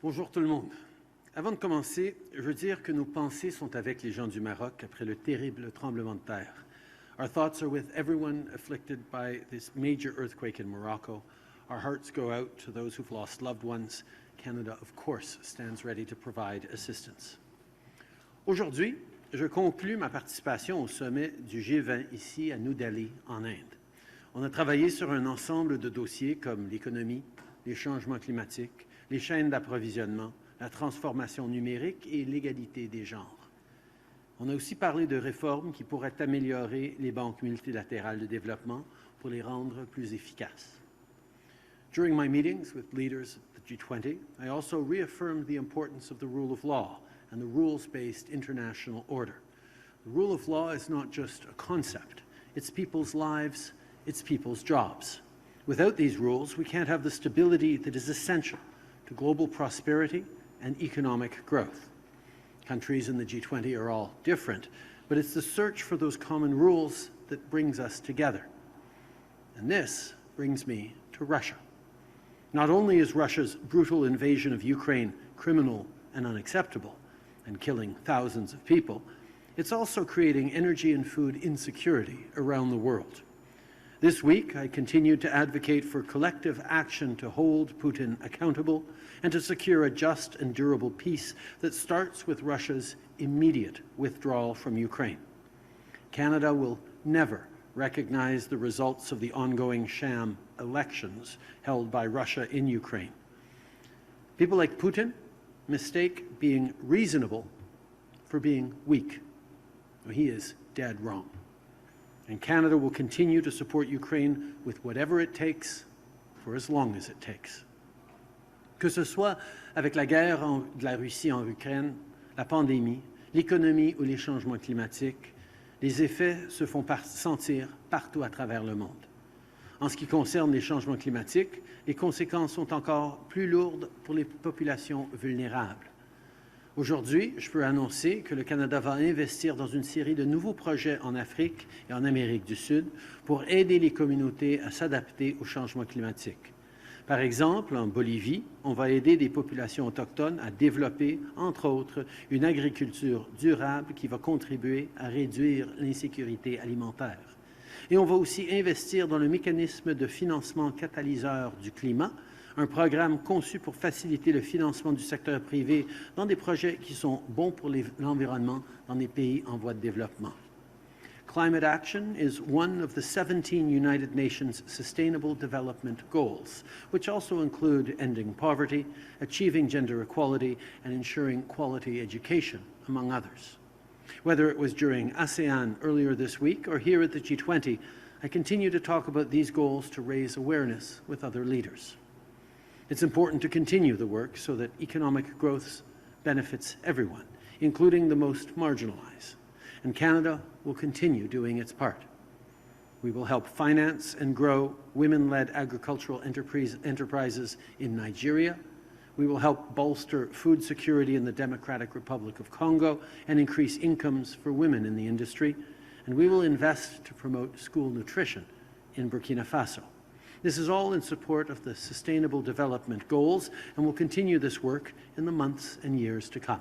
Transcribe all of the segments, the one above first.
Bonjour tout le monde. Avant de commencer, je veux dire que nos pensées sont avec les gens du Maroc après le terrible tremblement de terre. Our thoughts are with everyone afflicted by this major earthquake in Morocco. Our hearts go out to those who've lost loved ones. Canada, of course, stands ready to provide assistance. Aujourd'hui, je conclus ma participation au sommet du G20 ici à New Delhi, en Inde. On a travaillé sur un ensemble de dossiers comme l'économie, les changements climatiques, les chaînes d'approvisionnement, la transformation numérique et l'égalité des genres. On a aussi parlé de réformes qui pourraient améliorer les banques multilatérales de développement pour les rendre plus efficaces. During my meetings with leaders of the G20, I also reaffirmed the importance of the rule of law and the rules-based international order. The rule of law is not just a concept. It's people's lives, it's people's jobs. Without these rules, we can't have the stability that is essential to global prosperity and economic growth. Countries in the G20 are all different, but it's the search for those common rules that brings us together. And this brings me to Russia. Not only is Russia's brutal invasion of Ukraine criminal and unacceptable, and killing thousands of people, it's also creating energy and food insecurity around the world. This week, I continued to advocate for collective action to hold Putin accountable and to secure a just and durable peace that starts with Russia's immediate withdrawal from Ukraine. Canada will never recognize the results of the ongoing sham elections held by Russia in Ukraine. People like Putin mistake being reasonable for being weak. He is dead wrong. And Canada will continue to support Ukraine with whatever it takes for as long as it takes. Que ce soit avec la guerre de la Russie en Ukraine, la pandémie, l'économie ou les changements climatiques, les effets se font sentir partout à travers le monde. En ce qui concerne les changements climatiques, les conséquences sont encore plus lourdes pour les populations vulnérables. Aujourd'hui, je peux annoncer que le Canada va investir dans une série de nouveaux projets en Afrique et en Amérique du Sud pour aider les communautés à s'adapter au changement climatique. Par exemple, en Bolivie, on va aider des populations autochtones à développer, entre autres, une agriculture durable qui va contribuer à réduire l'insécurité alimentaire. Et on va aussi investir dans le mécanisme de financement catalyseur du climat, un programme conçu pour faciliter le financement du secteur privé dans des projets qui sont bons pour l'environnement dans des pays en voie de développement. Climate action is one of the 17 United Nations Sustainable Development Goals, which also include ending poverty, achieving gender equality, and ensuring quality education, among others. Whether it was during ASEAN earlier this week or here at the G20, I continue to talk about these goals to raise awareness with other leaders. It's important to continue the work so that economic growth benefits everyone, including the most marginalized. And Canada will continue doing its part. We will help finance and grow women-led agricultural enterprises in Nigeria. We will help bolster food security in the Democratic Republic of Congo and increase incomes for women in the industry. And we will invest to promote school nutrition in Burkina Faso. This is all in support of the Sustainable Development Goals, and we'll continue this work in the months and years to come.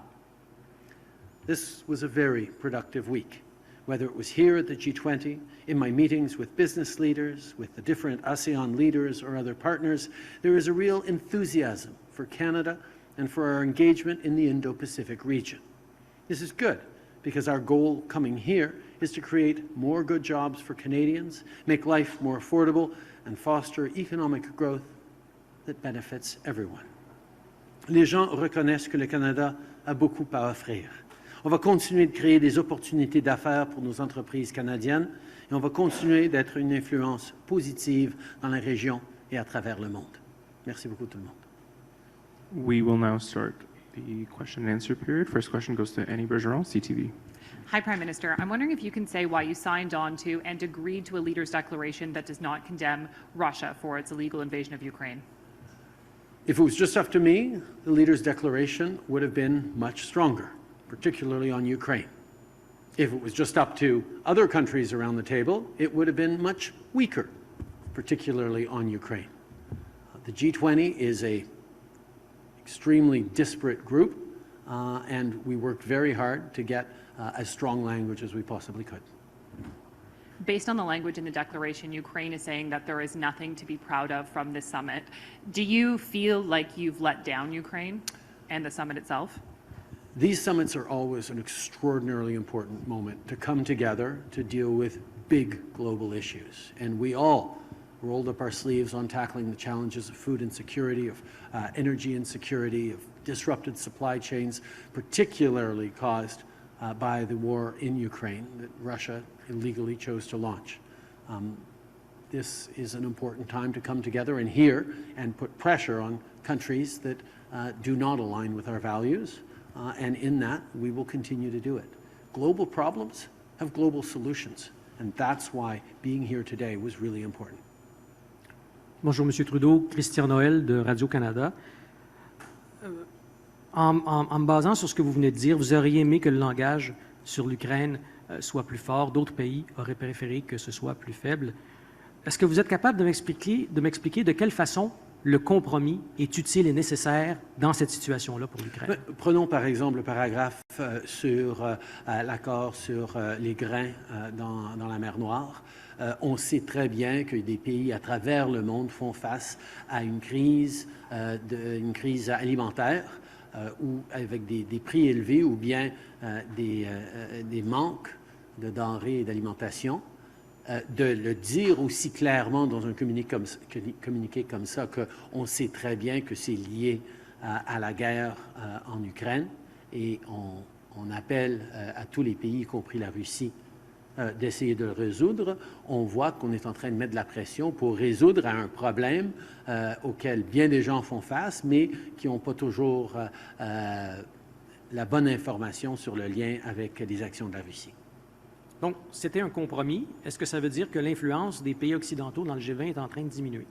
This was a very productive week, whether it was here at the G20, in my meetings with business leaders, with the different ASEAN leaders or other partners. There is a real enthusiasm for Canada and for our engagement in the Indo-Pacific region. This is good, because our goal coming here is to create more good jobs for Canadians, make life more affordable, and foster economic growth that benefits everyone. Les gens reconnaissent que le Canada a beaucoup à offrir. On va continuer de créer des opportunités d'affaires pour nos entreprises canadiennes et on va continuer d'être une influence positive dans la région et à travers le monde. Merci beaucoup tout le monde. We will now start the question and answer period. First question goes to Annie Bergeron, CTV. Hi, Prime Minister. I'm wondering if you can say why you signed on to and agreed to a leaders' declaration that does not condemn Russia for its illegal invasion of Ukraine. If it was just up to me, the leaders' declaration would have been much stronger, particularly on Ukraine. If it was just up to other countries around the table, it would have been much weaker, particularly on Ukraine. The G20 is an extremely disparate group, and we worked very hard to get as strong language as we possibly could. Based on the language in the declaration, Ukraine is saying that there is nothing to be proud of from this summit. Do you feel like you've let down Ukraine and the summit itself? These summits are always an extraordinarily important moment to come together to deal with big global issues. And we all rolled up our sleeves on tackling the challenges of food insecurity, of energy insecurity, of disrupted supply chains, particularly caused by the war in Ukraine that Russia illegally chose to launch. This is an important time to come together and hear and put pressure on countries that do not align with our values, and in that, we will continue to do it. Global problems have global solutions, and that's why being here today was really important. Bonjour, Monsieur Trudeau. Christian Noël de Radio-Canada. En me basant sur ce que vous venez de dire, vous auriez aimé que le langage sur l'Ukraine soit plus fort. D'autres pays auraient préféré que ce soit plus faible. Est-ce que vous êtes capable de m'expliquer de quelle façon le compromis est utile et nécessaire dans cette situation-là pour l'Ukraine? Prenons par exemple le paragraphe sur l'accord sur les grains dans la mer Noire. On sait très bien que des pays à travers le monde font face à une crise alimentaire ou avec des prix élevés ou bien des manques de denrées et d'alimentation. De le dire aussi clairement dans un communiqué comme ça qu'on sait très bien que c'est lié à la guerre en Ukraine et on appelle à tous les pays, y compris la Russie, d'essayer de le résoudre. On voit qu'on est en train de mettre de la pression pour résoudre un problème auquel bien des gens font face, mais qui n'ont pas toujours la bonne information sur le lien avec les actions de la Russie. Donc, c'était un compromis. Est-ce que ça veut dire que l'influence des pays occidentaux dans le G20 est en train de diminuer?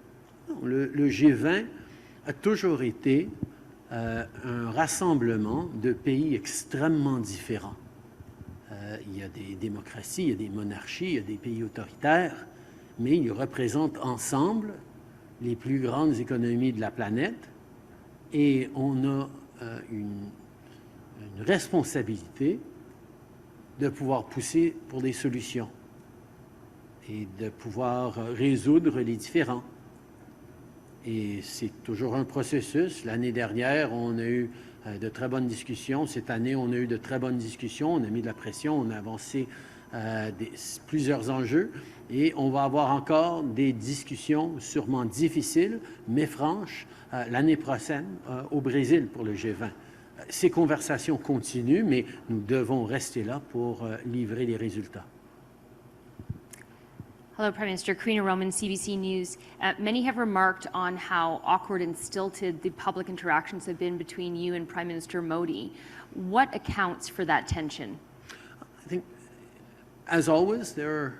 Non, le G20 a toujours été un rassemblement de pays extrêmement différents. Il y a des démocraties, il y a des monarchies, il y a des pays autoritaires, mais ils représentent ensemble les plus grandes économies de la planète et on a une responsabilité de pouvoir pousser pour des solutions et de pouvoir résoudre les différends. Et c'est toujours un processus. L'année dernière, on a eu de très bonnes discussions. Cette année, on a eu de très bonnes discussions. On a mis de la pression, on a avancé plusieurs enjeux et on va avoir encore des discussions sûrement difficiles, mais franches, l'année prochaine au Brésil pour le G20. Ces conversations continuent, mais nous devons rester là pour livrer les résultats. Hello, Prime Minister. Karina Roman, CBC News. Many have remarked on how awkward and stilted the public interactions have been between you and Prime Minister Modi. What accounts for that tension? I think, as always, there are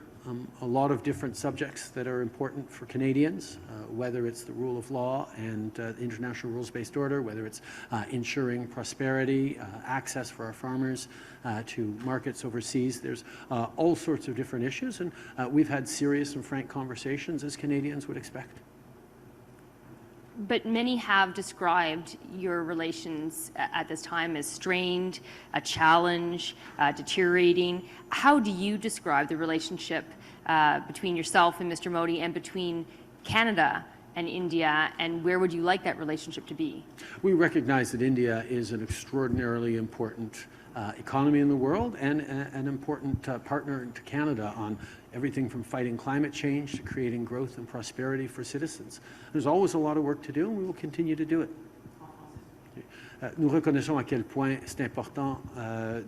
a lot of different subjects that are important for Canadians, whether it's the rule of law and the international rules-based order, whether it's ensuring prosperity, access for our farmers to markets overseas. There's all sorts of different issues, and we've had serious and frank conversations, as Canadians would expect. But many have described your relations at this time as strained, a challenge, deteriorating. How do you describe the relationship between yourself and Mr. Modi and between Canada and India, and where would you like that relationship to be? We recognize that India is an extraordinarily important economy in the world and an important partner to Canada on everything from fighting climate change to creating growth and prosperity for citizens. There's always a lot of work to do, and we will continue to do it. Nous reconnaissons à quel point c'est important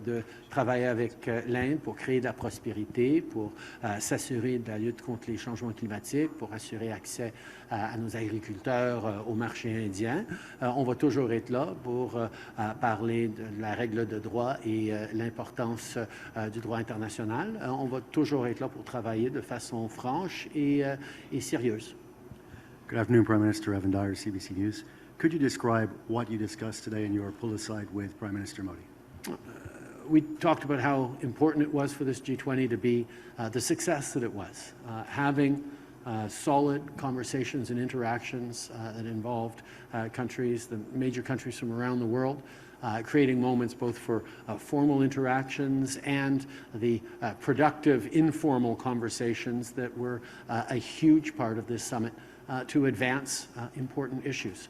de travailler avec l'Inde pour créer de la prospérité, pour s'assurer de la lutte contre les changements climatiques, pour assurer accès à nos agriculteurs au marché indien. On va toujours être là pour parler de la règle de droit et l'importance du droit international. On va toujours être là pour travailler de façon franche et sérieuse. Good afternoon, Prime Minister Evan Dyer, CBC News. Could you describe what you discussed today in your pull-aside with Prime Minister Modi? We talked about how important it was for this G20 to be the success that it was, having solid conversations and interactions that involved countries, the major countries from around the world, creating moments both for formal interactions and the productive informal conversations that were a huge part of this summit to advance important issues.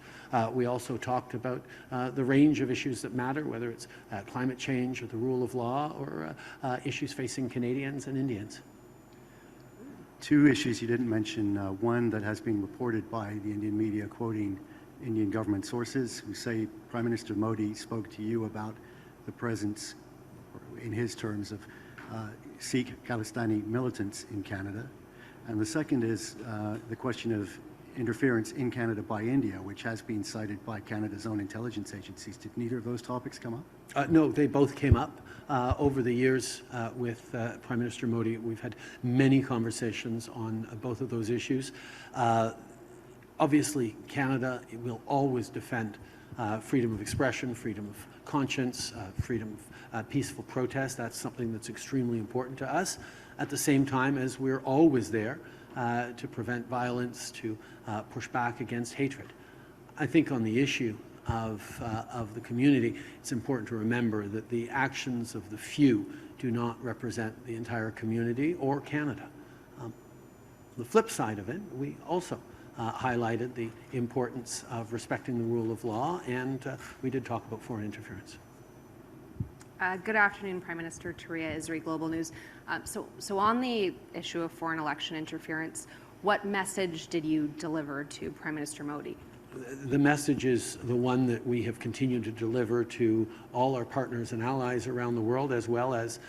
We also talked about the range of issues that matter, whether it's climate change or the rule of law or issues facing Canadians and Indians. Two issues you didn't mention, one that has been reported by the Indian media quoting Indian government sources who say Prime Minister Modi spoke to you about the presence, in his terms, of Sikh Khalistani militants in Canada. And the second is the question of interference in Canada by India, which has been cited by Canada's own intelligence agencies. Did neither of those topics come up? No, they both came up over the years with Prime Minister Modi. We've had many conversations on both of those issues. Obviously, Canada will always defend freedom of expression, freedom of conscience, freedom of peaceful protest. That's something that's extremely important to us. At the same time as we're always there to prevent violence, to push back against hatred. I think on the issue of the community, it's important to remember that the actions of the few do not represent the entire community or Canada. The flip side of it, we also highlighted the importance of respecting the rule of law, and we did talk about foreign interference. Good afternoon, Prime Minister. Taria Isri, Global News. So on the issue of foreign election interference, what message did you deliver to Prime Minister Modi? The message is the one that we have continued to deliver to all our partners and allies around the world, as well as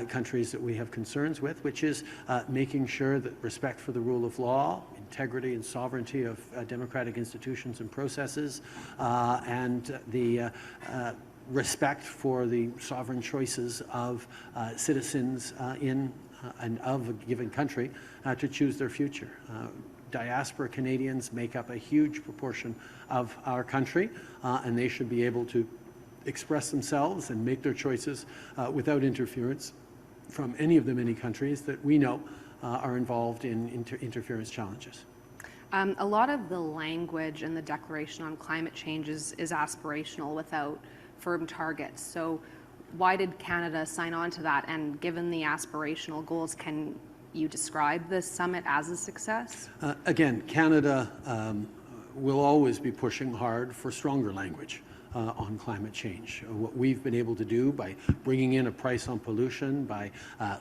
countries that we have concerns with, which is making sure that respect for the rule of law, integrity and sovereignty of democratic institutions and processes, and the respect for the sovereign choices of citizens in and of a given country to choose their future. Diaspora Canadians make up a huge proportion of our country, and they should be able to express themselves and make their choices without interference from any of the many countries that we know are involved in interference challenges. A lot of the language in the Declaration on Climate Change is aspirational without firm targets. So why did Canada sign on to that? And given the aspirational goals, can you describe this summit as a success? Again, Canada will always be pushing hard for stronger language on climate change. What we've been able to do by bringing in a price on pollution, by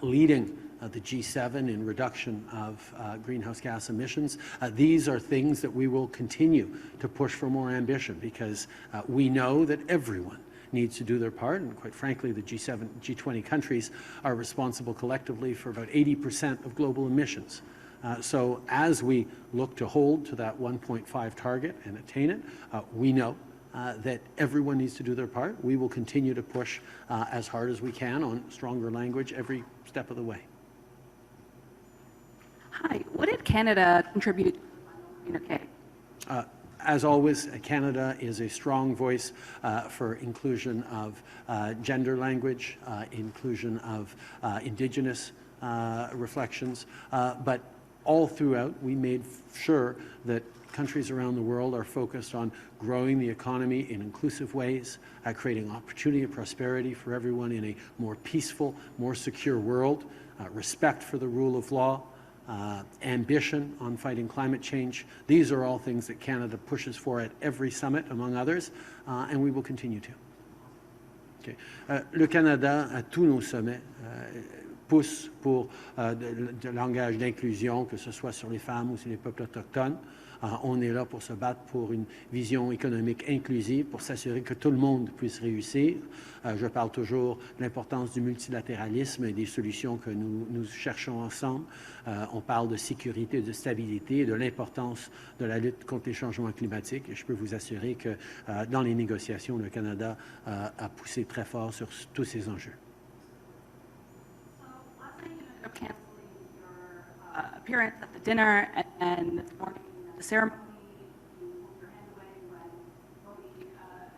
leading the G7 in reduction of greenhouse gas emissions, these are things that we will continue to push for more ambition, because we know that everyone needs to do their part, and quite frankly, the G7, G20 countries are responsible collectively for about 80% of global emissions. So as we look to hold to that 1.5 target and attain it, we know that everyone needs to do their part. We will continue to push as hard as we can on stronger language every step of the way. Hi, what did Canada contribute to the communique? As always, Canada is a strong voice for inclusion of gender language, inclusion of Indigenous reflections, but all throughout we made sure that countries around the world are focused on growing the economy in inclusive ways, creating opportunity and prosperity for everyone in a more peaceful, more secure world, respect for the rule of law, ambition on fighting climate change. These are all things that Canada pushes for at every summit, among others, and we will continue to. Okay. Le Canada, à tous nos sommets, pousse pour de langage d'inclusion, que ce soit sur les femmes ou sur les peuples autochtones. On est là pour se battre pour une vision économique inclusive, pour s'assurer que tout le monde puisse réussir. Je parle toujours de l'importance du multilatéralisme et des solutions que nous cherchons ensemble. On parle de sécurité, de stabilité et de l'importance de la lutte contre les changements climatiques. Et je peux vous assurer que dans les négociations, le Canada a poussé très fort sur tous ces enjeux. Last night you ended up canceling your appearance at the dinner, and this morning at the ceremony, you pulled your hand away when Modi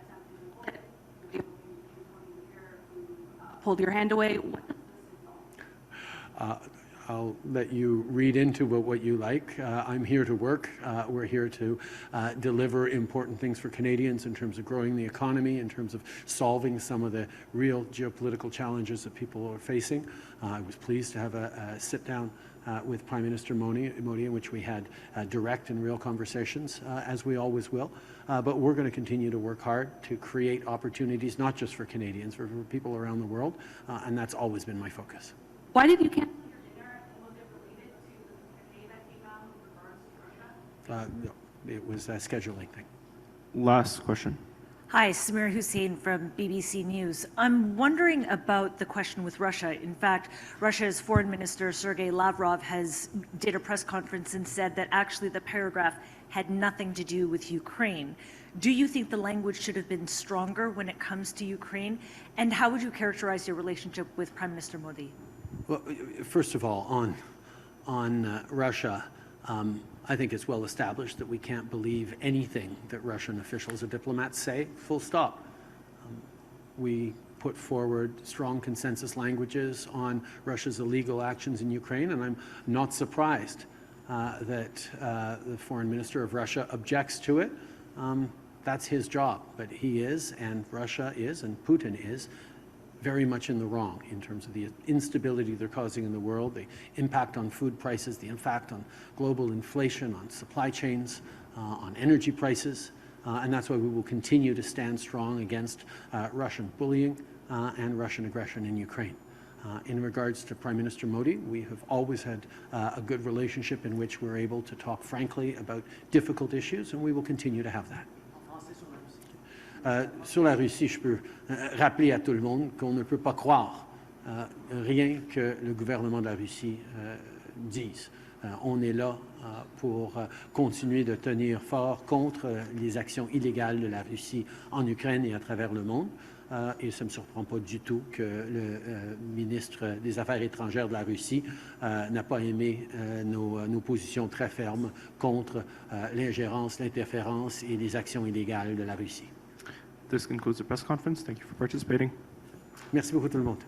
attempted to quit. Pulled your hand away. What does this involve? I'll let you read into what you like. I'm here to work. We're here to deliver important things for Canadians in terms of growing the economy, in terms of solving some of the real geopolitical challenges that people are facing. I was pleased to have a sit-down with Prime Minister Modi, in which we had direct and real conversations, as we always will. But we're going to continue to work hard to create opportunities, not just for Canadians, but for people around the world, and that's always been my focus. Why did you cancel your dinner, and was it related to the communique that came out with regards to Russia? No, it was a scheduling thing. Last question. Hi, Samir Hussein from BBC News. I'm wondering about the question with Russia. In fact, Russia's Foreign Minister Sergei Lavrov did a press conference and said that actually the paragraph had nothing to do with Ukraine. Do you think the language should have been stronger when it comes to Ukraine? And how would you characterize your relationship with Prime Minister Modi? Well, first of all, on Russia, I think it's well established that we can't believe anything that Russian officials or diplomats say, full stop. We put forward strong consensus languages on Russia's illegal actions in Ukraine, and I'm not surprised that the foreign minister of Russia objects to it. That's his job, but he is, and Russia is, and Putin is, very much in the wrong in terms of the instability they're causing in the world, the impact on food prices, the impact on global inflation, on supply chains, on energy prices, and that's why we will continue to stand strong against Russian bullying and Russian aggression in Ukraine. In regards to Prime Minister Modi, we have always had a good relationship in which we're able to talk frankly about difficult issues, and we will continue to have that. Sur la Russie, je peux rappeler à tout le monde qu'on ne peut pas croire rien que le gouvernement de la Russie dise. On est là pour continuer de tenir fort contre les actions illégales de la Russie en Ukraine et à travers le monde. Et ça ne me surprend pas du tout que le ministre des Affaires étrangères de la Russie n'a pas aimé nos positions très fermes contre l'ingérence, l'interférence et les actions illégales de la Russie. This concludes the press conference. Thank you for participating. Merci beaucoup tout le monde.